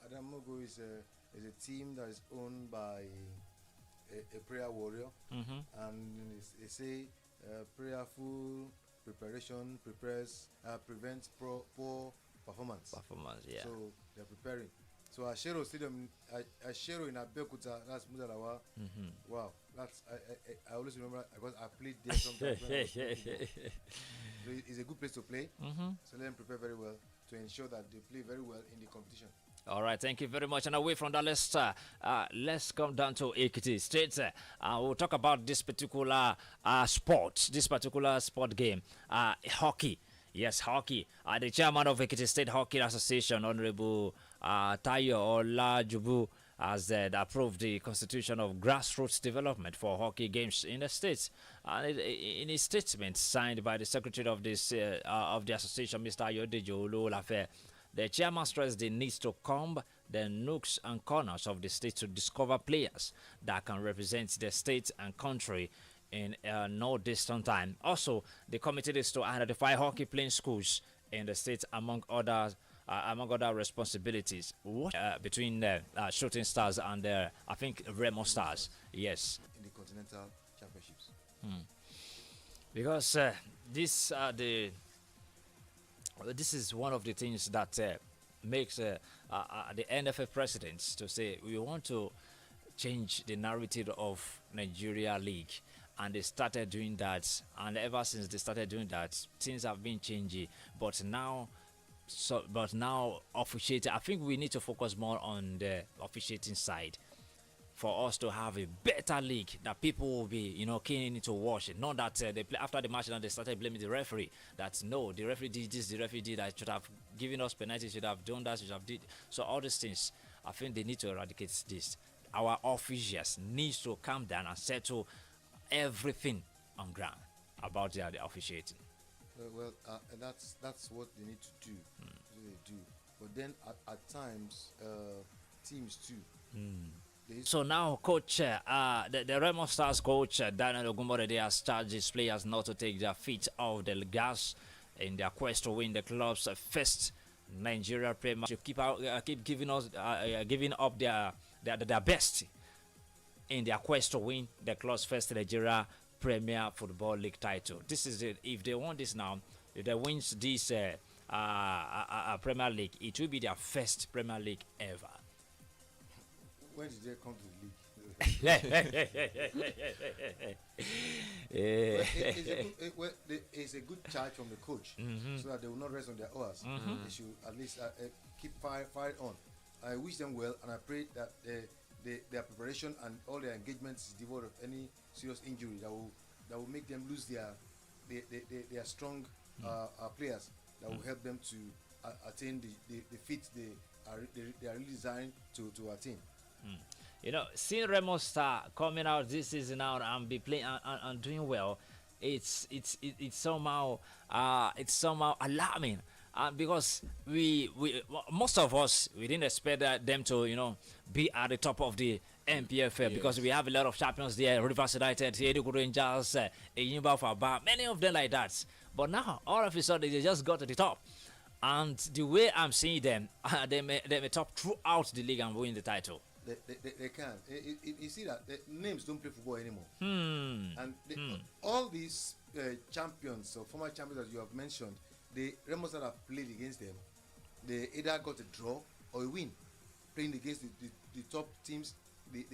Adamimogo is a team that is owned by a prayer warrior, and they say prayerful preparation prevents poor performance. Yeah. So they're preparing. So Ashero Stadium, Ashero in Abeokuta, that's Mudalawa. Wow, that's I always remember because I played there sometimes. When I was playing football. So it's a good place to play. So let them prepare very well to ensure that they play very well in the competition. All right, thank you very much. And away from that, let's come down to Ekiti State. We'll talk about this particular sport game, hockey. Yes, hockey. The chairman of Ekiti State Hockey Association, Honorable Tayo Olajubu, has approved the constitution of grassroots development for hockey games in the states. In a statement signed by the secretary of this of the association, Mr. Ayodejo Ololafe, the chairman stressed the need to comb the nooks and corners of the state to discover players that can represent the state and country in no distant time. Also, the committee is to identify hockey playing schools in the state among other responsibilities. Between Shooting Stars and I think Remo Stars. Yes. In the continental championships. Because this is one of the things that makes the NFF presidents to say we want to change the narrative of Nigeria League, and they started doing that, and ever since they started doing that, things have been changing. But now officiating, I think we need to focus more on the officiating side for us to have a better league that people will be, keen to watch it. Not that they play after the match and they started blaming the referee. That no, the referee did this, the referee did that, should have given us penalties, should have done that, should have did. So all these things, I think they need to eradicate this. Our officials need to calm down and settle everything on ground about the officiating. And that's what they need to do. They do. But then at times, teams too. So now, coach, the Remo Stars coach Daniel Ogunbode has charged his players not to take their feet off the gas in their quest to win the club's first Nigeria Premier. To keep giving up their best in their quest to win the club's first Nigeria Premier Football League title. This is it. If they want this now, if they win this Premier League, it will be their first Premier League ever. When did they come to the league? It's a good charge from the coach, so that they will not rest on their oars. They should at least keep fire on. I wish them well, and I pray that their preparation and all their engagements is devoid of any serious injury that will make them lose their strong players that will help them to attain the feat they are really designed to attain. Seeing Remo Star coming out this season out and be playing and doing well, it's somehow alarming. Because we most of us, we didn't expect them to be at the top of the MPFL, because we have a lot of champions there, Rivers United, Enugu Rangers, Enyimba Faba, many of them like that. But now all of a sudden they just got to the top, and the way I'm seeing them, they may top throughout the league and win the title. They can. You see that the names don't play football anymore, and all these champions or former champions that you have mentioned, the Remo that have played against them, they either got a draw or a win, playing against the top teams, the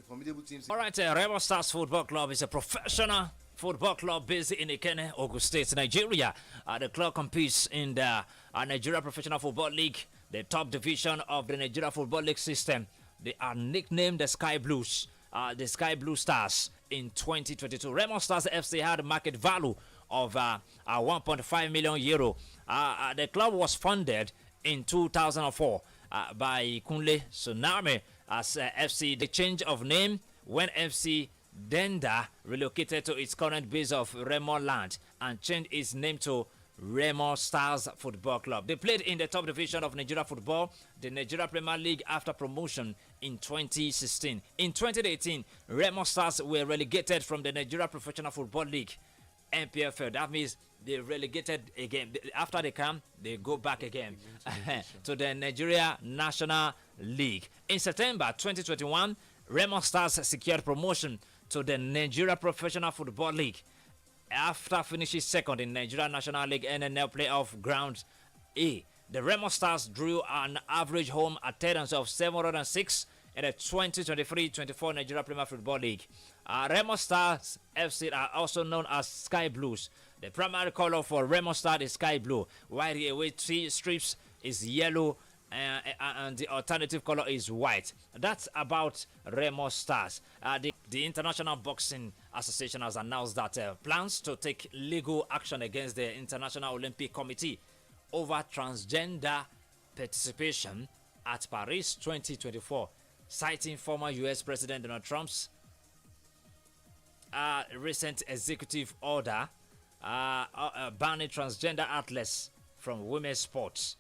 formidable teams. All right, Remo Stars Football Club is a professional football club based in Ikenne, Ogun State, Nigeria. The club competes in the Nigeria Professional Football League, the top division of the Nigeria Football League system. They are nicknamed the Sky Blues, the Sky Blue Stars in 2022. Remo Stars FC had a market value of 1.5 million euro. The club was funded in 2004 by Kunle Tsunami as FC. The change of name when FC Denda relocated to its current base of Remo Land and changed its name to Remo Stars Football Club. They played in the top division of Nigeria football, the Nigeria Premier League, after promotion in 2016. In 2018, Remo Stars were relegated from the Nigeria Professional Football League, NPFL. That means they relegated again. After they come, they go back again to the Nigeria National League. In September 2021, Remo Stars secured promotion to the Nigeria Professional Football League after finishing second in Nigeria National League NNL Playoff Ground A. The Remo Stars drew an average home attendance of 706 in the 2023-24 Nigeria Premier Football League. Remo Stars FC are also known as Sky Blues. The primary color for Remo Stars is sky blue, while the away strips is yellow, and the alternative color is white. That's about Remo Stars. The International Boxing Association has announced that plans to take legal action against the International Olympic Committee over transgender participation at Paris 2024, citing former U.S. President Donald Trump's recent executive order banning transgender athletes from women's sports.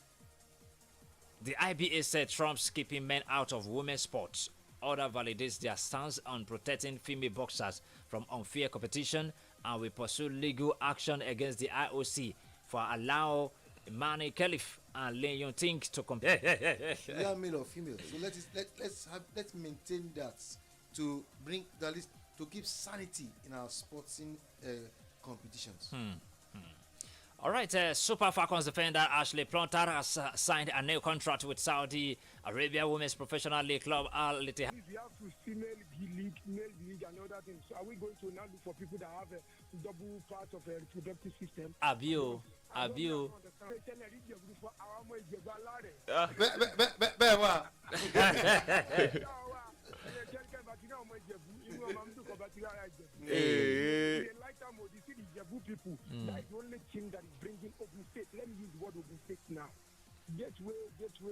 The IBA said Trump's keeping men out of women's sports order validates their stance on protecting female boxers from unfair competition and will pursue legal action against the IOC for allow Manny Khalif and Lin Yong-ting to compete. We are male or female, so let's maintain that to bring that is to give sanity in our sporting competitions. All right, Super Falcons defender Ashley Plumter has signed a new contract with Saudi Arabia Women's Professional League club Al Ittihad. We have female league, male league, and other things. So are we going to now look for people that have a double part of a reproductive system? Abuse. People, that is the only thing that is bringing Ogun State. Let me use the word Ogun State now. Gateway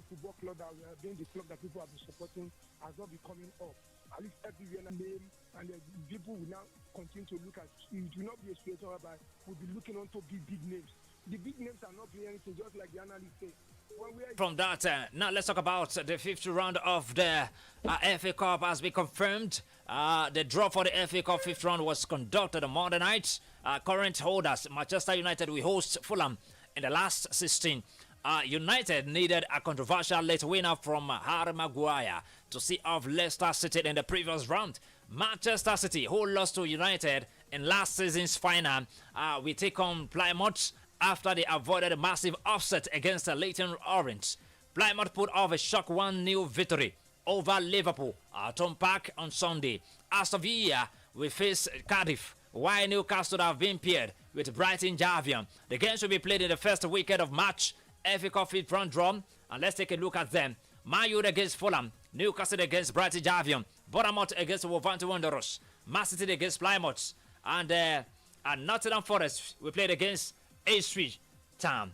Football Club that we have been the club that people have been supporting has not been coming up. At least everywhere name, and people will now continue to look at it. Will not be a situation whereby we'll be looking on to big names. The big names are not doing anything, just like the analysts say. From that, now let's talk about the fifth round of the FA Cup has been confirmed. The draw for the FA Cup fifth round was conducted on Monday night. Current holders, Manchester United, will host Fulham in the last 16. United needed a controversial late winner from Harry Maguire to see off Leicester City in the previous round. Manchester City, who lost to United in last season's final, will take on Plymouth after they avoided a massive upset against the Leighton Orange. Plymouth put off a shock 1-0 victory over Liverpool at Home Park on Sunday. Aston Villa will face Cardiff, while Newcastle have been paired with Brighton Javion. The games will be played in the first weekend of March. FA Cup fifth round draw, and let's take a look at them. Man U against Fulham, Newcastle against Brighton Javion, Bournemouth against Wolverhampton Wanderers, Man City against Plymouth, and Nottingham Forest we played against Ipswich Town.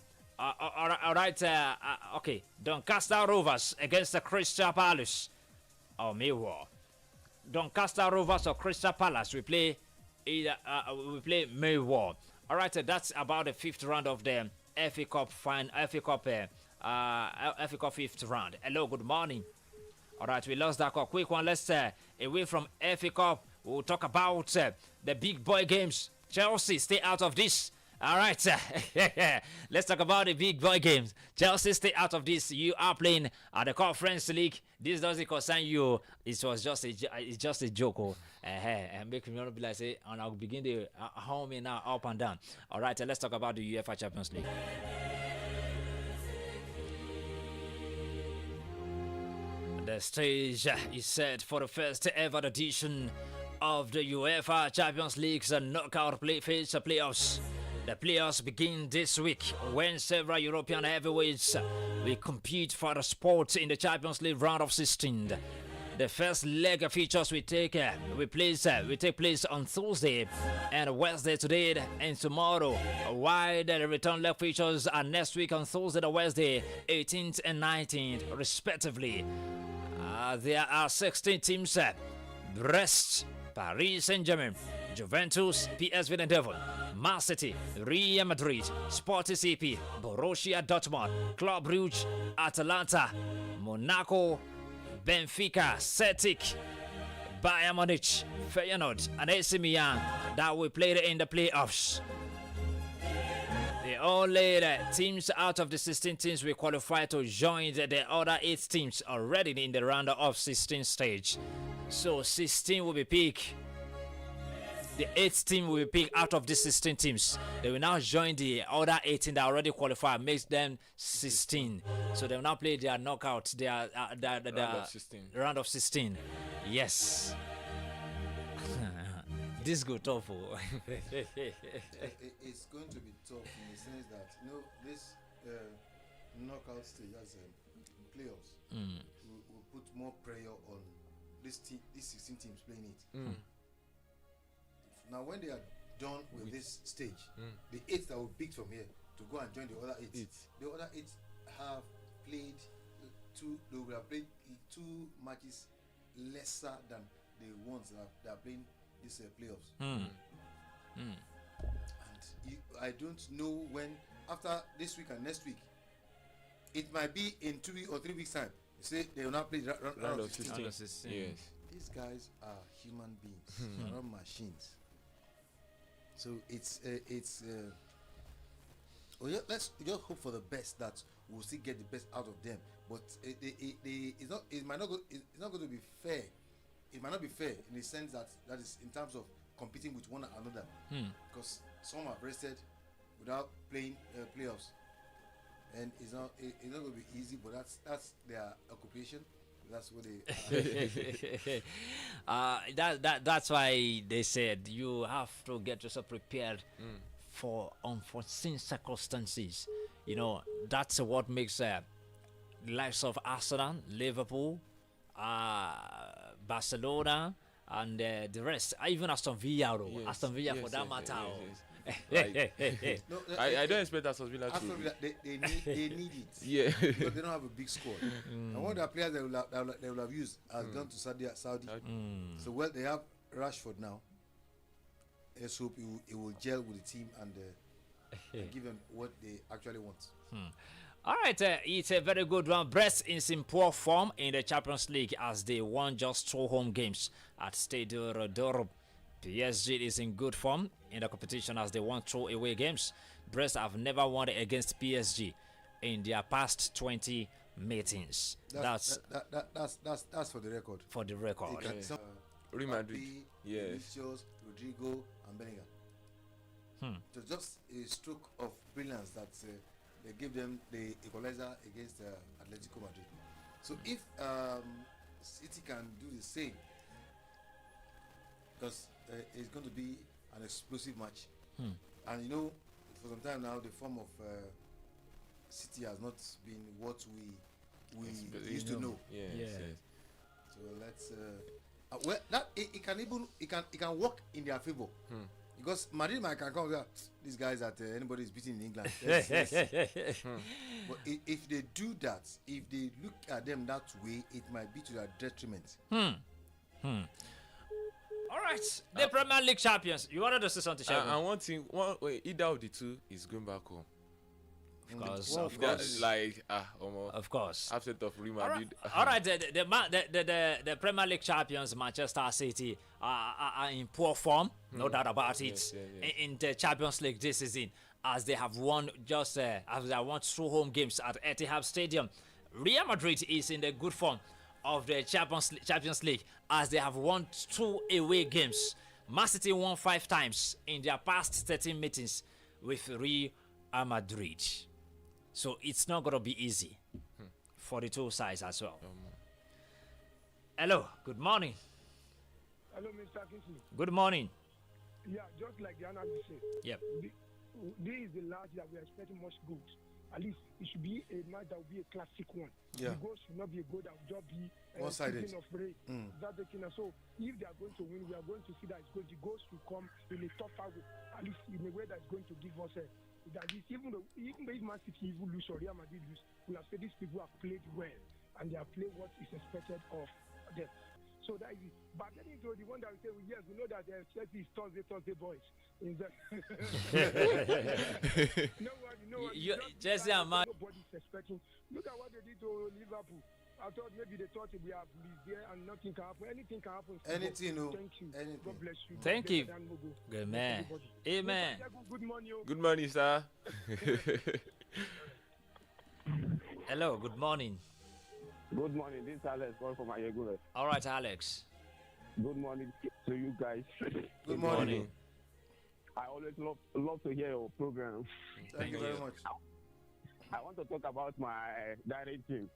Okay. Doncaster Rovers against the Crystal Palace or Millwall. Doncaster Rovers or Crystal Palace we play Millwall. All right, that's about the fifth round of the FA Cup FA Cup fifth round. Hello, good morning. All right, we lost that call. Quick one. Let's away from FA Cup. We'll talk about the big boy games. Chelsea, stay out of this. All right, let's talk about the big boy games. Chelsea, stay out of this. You are playing at the Conference League. This doesn't concern you. It was just a joke. And make me not be like say, and I'll begin to home me now up and down. All right, let's talk about the UEFA Champions League. The stage is set for the first ever edition of the UEFA Champions League's knockout phase playoffs. The playoffs begin this week when several European heavyweights will compete for the spot in the Champions League round of 16. The first leg of features will take place on Thursday and Wednesday today and tomorrow, while the return leg features are next week on Thursday and Wednesday, 18th and 19th, respectively. There are 16 teams: Brest, Paris Saint-Germain, Juventus, PSV Eindhoven, Man City, Real Madrid, Sporting CP, Borussia Dortmund, Club Brugge, Atalanta, Monaco, Benfica, Celtic, Bayern Munich, Feyenoord, and AC Milan that will play in the playoffs. Only the teams out of the 16 teams will qualify to join the other 8 teams already in the round of 16 stage. So 16 will be picked. The 8th team will be picked out of the 16 teams. They will now join the other 18 that already qualified, makes them 16. So they will now play their knockout, their round of 16. Yes. This go tough. It's going to be tough in the sense that this knockout stage as playoffs will put more pressure on these 16 teams playing it. Now, when they are done with this stage, the 8 that will pick from here to go and join the other 8, the other 8 have played they will have played 2 matches lesser than the ones that are playing these playoffs. And I don't know when, after this week and next week, it might be in 2 weeks or 3 weeks time. You say they will not play round of 16. Yes. These guys are human beings, they're not machines. So let's just hope for the best, that we'll still get the best out of them. But it's not going to be fair. It might not be fair in the sense that is in terms of competing with one another, because some have rested without playing playoffs, and it's not going to be easy. But that's their occupation. That's what they. That's why they said you have to get yourself prepared for unforeseen circumstances. That's what makes the likes of Arsenal, Liverpool, Barcelona, and the rest, even Aston Villa, for that matter. I don't expect Aston Villa to. They need it. Yeah. Because they don't have a big squad. And one of the players they will have used has gone to Saudi. So they have Rashford now. Let's hope he will gel with the team and give them what they actually want. All right, it's a very good one. Brest is in poor form in the Champions League as they won just 2 home games at Stadio Rodoro. PSG is in good form in the competition as they won 2 away games. Brest have never won against PSG in their past 20 meetings. That's for the record. For the record. Real Madrid. Vinicius, Rodrigo, and Bellingham. So just a stroke of brilliance that they gave them the equalizer against Atletico Madrid. So if City can do the same, because it's going to be an explosive match, and for some time now the form of City has not been what we used to know. So let's it can work in their favor. Because Madrid might can come there. These guys that anybody is beating in England. But if they do that, if they look at them that way, it might be to their detriment. All right, the Premier League champions. You wanted to say something, Shegun? And one thing, either of the two is going back home. Of course. Of course. Absent of Real Madrid. All right, the Premier League champions, Manchester City, are in poor form, no doubt about it. In the Champions League this season, as they have won as they have won 2 home games at Etihad Stadium. Real Madrid is in the good form of the Champions League as they have won 2 away games. Man City won 5 times in their past 13 meetings with Real Madrid. So it's not going to be easy for the 2 sides as well. Hello, good morning. Hello, Mr. Kingsley. Good morning. Yeah, just like the analyst said. Yep. This is the last year we are expecting much good. At least it should be a match that will be a classic one. Yeah. The goal should not be a goal that will just be one-sided. of rain. So if they are going to win, we are going to see that the goals will come in a tougher way. At least in a way that's going to give us that is, even if Man City even lose or Real Madrid lose, we have said these people have played well and they have played what is expected of them. So that is it. But getting to the one that we say, well, yes, we know that Chelsea is Thursday boys. Chelsea and Man. Nobody's expecting. Look at what they did to Liverpool. I thought maybe they thought we are there and nothing can happen. Anything can happen. Anything, no. Thank you. Anything. God bless you. Thank you. Adamimogo. Good man. Amen. Good morning. Good morning, sir. Hello, good morning. Good morning. This is Alex calling from Ayegule. All right, Alex. Good morning to you guys. Good morning. I always love to hear your program. Thank you very much. I want to talk about my direct team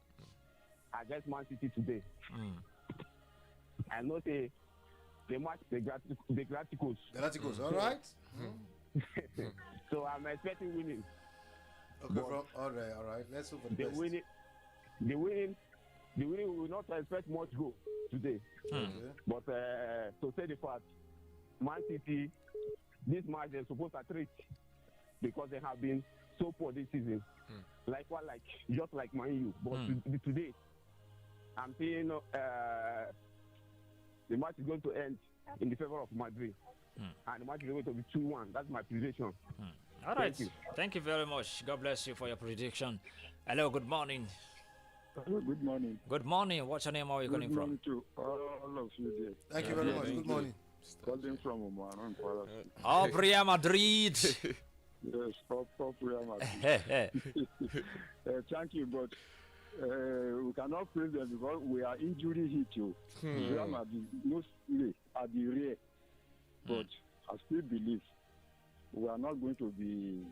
against Man City today. I know the match the Galacticos. Galacticos, all right. So I'm expecting winning. Okay, all right. Let's hope for the best. The winning, we will not expect much goal today. Okay. But to say the fact, Man City, this match they're supposed to treat because they have been so poor this season. Just like Man U. But today, I'm seeing the match is going to end in the favor of Madrid. And the match is going to be 2-1. That's my prediction. All right. Thank you very much. God bless you for your prediction. Hello, good morning. Hello, good morning. Good morning. What's your name? Where are you calling from? Good morning to all of you there. Thank you very much. Good morning. Calling from Oman, Oh, Real Madrid. Yes, pop Real Madrid. Thank you, but we cannot praise them because we are injury hit you. Real Madrid mostly at the rear. But I still believe we are not going to be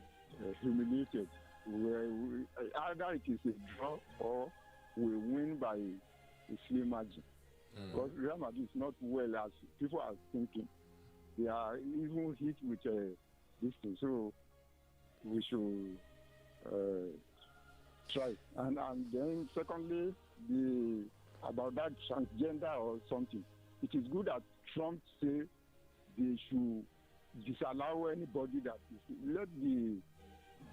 humiliated. Either it is a draw or we win by a slim margin. Because Real Madrid is not well as people are thinking. They are even hit with this thing. So we should try. And then secondly, about that transgender or something. It is good that Trump say they should disallow anybody that is. Let the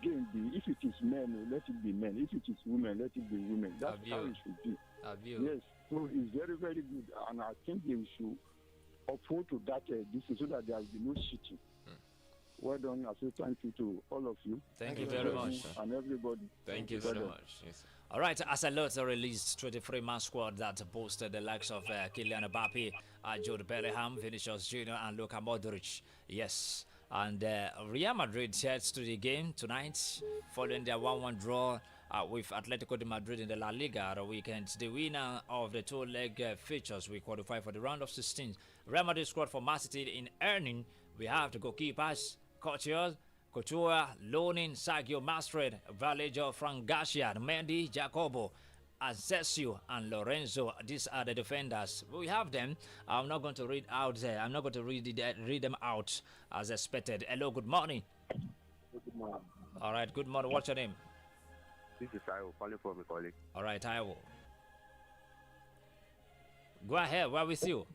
game be. If it is men, let it be men. If it is women, let it be women. That's how it should be. Yes. So it's very, very good. And I think they should uphold to that decision so that there will be no cheating. Well done. I say thank you to all of you. Thank you very much. And everybody. Thank you very much. Yes. All right, as alert released 23-man squad that boasted the likes of Kylian Mbappe, Jude Bellingham, Vinicius Jr. and Luka Modric. Yes, and Real Madrid heads to the game tonight following their 1-1 draw with Atletico de Madrid in the La Liga at the weekend. The winner of the two-leg features will qualify for the round of 16. Real Madrid squad for Man City in earning. We have the goalkeepers, Couture, Lonin, Sergio Masred, Vallejo, Frank Garcia, Mendy, Jacobo, Asensio, and Lorenzo. These are the defenders. We have them. I'm not going to read out there. I'm not going to read them out as expected. Hello, good morning. Good morning. All right, good morning. What's your name? This is Taiwo calling from a colleague. All right, Taiwo. Go ahead. We're with you.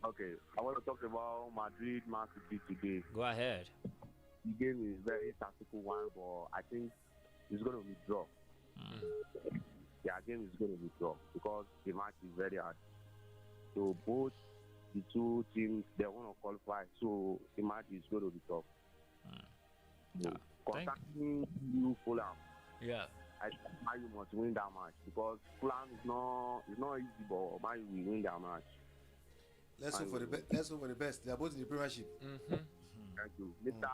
Okay, I want to talk about Madrid Man City today. Go ahead. The game is very tactical one, but I think it's going to be draw. Yeah, game is going to be draw because the match is very hard. So both the two teams, they want to qualify, so the match is going to be tough. Contacting you, Fulham. Yeah. I think Man U must win that match because Fulham is not easy, but Man U will win that match. Let's hope for the best. Let's hope for the best. They are both in the Premiership. Thank you, Mr.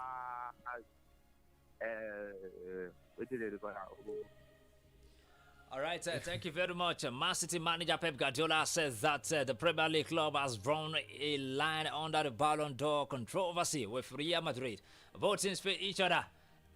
All right, thank you very much. Man City manager Pep Guardiola says that the Premier League club has drawn a line under the Ballon d'Or controversy with Real Madrid. Both teams play each other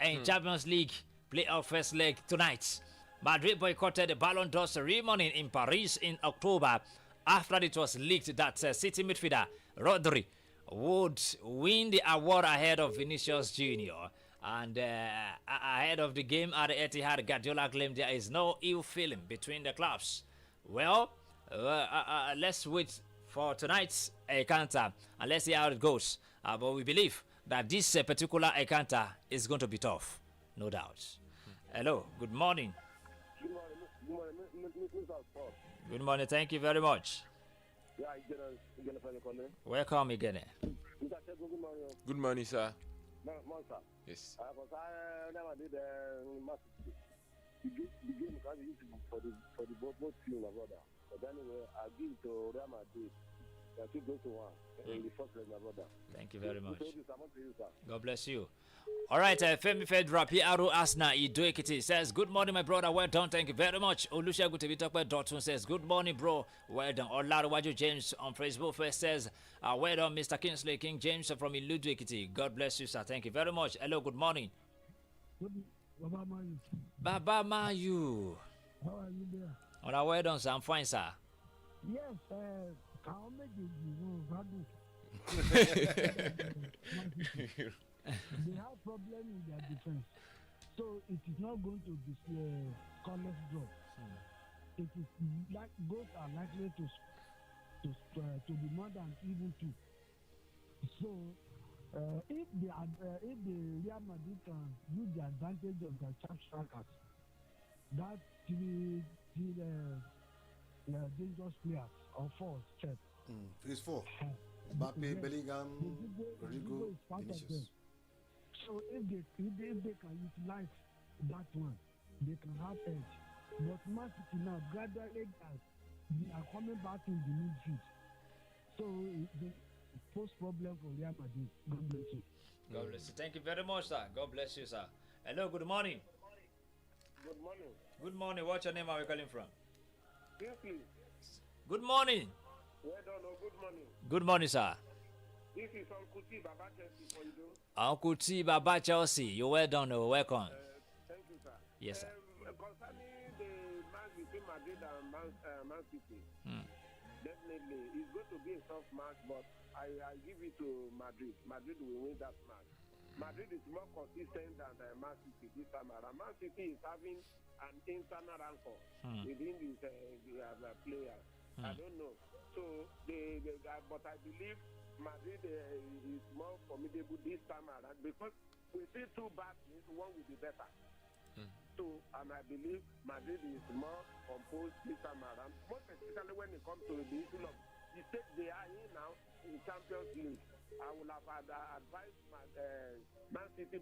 in Champions League playoff first leg tonight. Madrid boycotted the Ballon d'Or ceremony in Paris in October after it was leaked that City midfielder Rodri would win the award ahead of Vinicius Jr. And ahead of the game at the Etihad, Guardiola claimed there is no ill feeling between the clubs. Well, let's wait for tonight's encounter and let's see how it goes. But we believe that this particular encounter is going to be tough, no doubt. Hello, good morning. Good morning, thank you very much. Welcome again. Good morning, sir. Yes. the game can be used for the both team, my brother. But anyway, I give it to Real Madrid. I think go to one in the first leg, my brother. Thank you very much. You, God bless you. All right, Femi Fedra, Piaro Asna, Ido Ekiti says, good morning, my brother. Well done. Thank you very much. Olusegun Tebitokpe Dotun says, good morning, bro. Well done. Olaruwaju James on Facebook first says, well done, Mr. Kingsley King James from Iludu Ekiti. God bless you, sir. Thank you very much. Hello, good morning. Baba Mayu. How are you there? Well done, sir. I'm fine, sir. Yes, I'll make it. They have problem in their defense, so it is not going to be scoreless draw. It is like both are likely to be more than even two. So if the Real Madrid can use the advantage of the sharp strikers, that dangerous players or four step. It's four. Mbappe, Bellingham, Rodrigo, Vinicius. So if they can utilize that one, they can have edge. But Man City now gradually they are coming back in the midfield. So they pose problem for Real Madrid. God bless you. God bless you. Thank you very much, sir. God bless you, sir. Hello, good morning. Good morning. Good morning. What's your name? Where are you calling from? Kingsley. Good morning. Well done. Good morning. Good morning, sir. This is Uncle T, Baba Chelsea. For you do. Uncle T, Baba Chelsea. You're well done. Welcome. Thank you, sir. Yes, sir. Concerning the match between Madrid and Man City, definitely it's going to be a tough match, but I give it to Madrid. Madrid will win that match. Madrid is more consistent than Man City this time around. Man City is having an internal rancor within these players. I don't know. So, but I believe Madrid is more formidable this time around because we see two bad teams, one will be better. So, and I believe Madrid is more composed this time around, most especially when it comes to the issue of the state they are in now in Champions League. I would have advised my Man City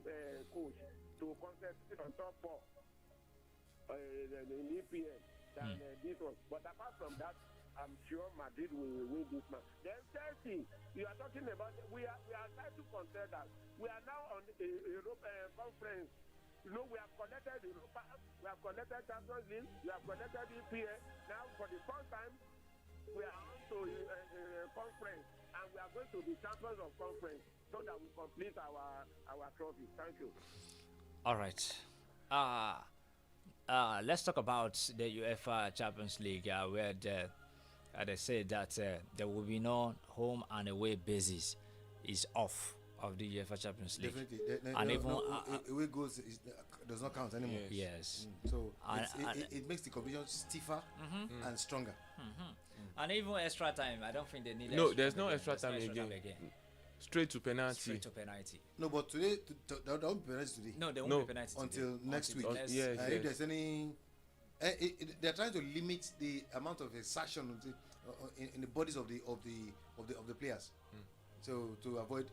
coach to concentrate on top four in EPL than this one. But apart from that, I'm sure Madrid will win this match. Then Chelsea, you are talking about we are title contenders. We are now on the European conference. You know, we have connected Europa, we have connected Champions League, we have connected EPL. Now, for the first time, we are on to conference, and we are going to be champions of conference so that we complete our trophy. Thank you. All right. Let's talk about the UEFA Champions League, where they say that there will be no home and away basis is off of the UEFA Champions League. Definitely. And even away goals does not count anymore. Yes. So it makes the competition stiffer and stronger. And even extra time, I don't think they need. No, there's no extra time again. Straight to penalty. No, but today there won't be penalty today. No, there won't be penalty until next week. Yes. If there's any, they're trying to limit the amount of exertion in the bodies of the players. So to avoid,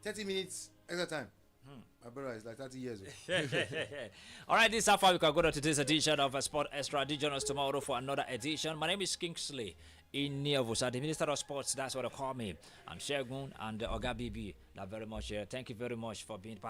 30 minutes extra time. My brother is like 30 years old. All right, this is how far we can go to today's edition of Sport Extra. Join us tomorrow for another edition. My name is Kingsley Iniovosa, the Minister of Sports. That's what they call me. I'm Shegun and Oga Bibi. Very much. Thank you very much for being part.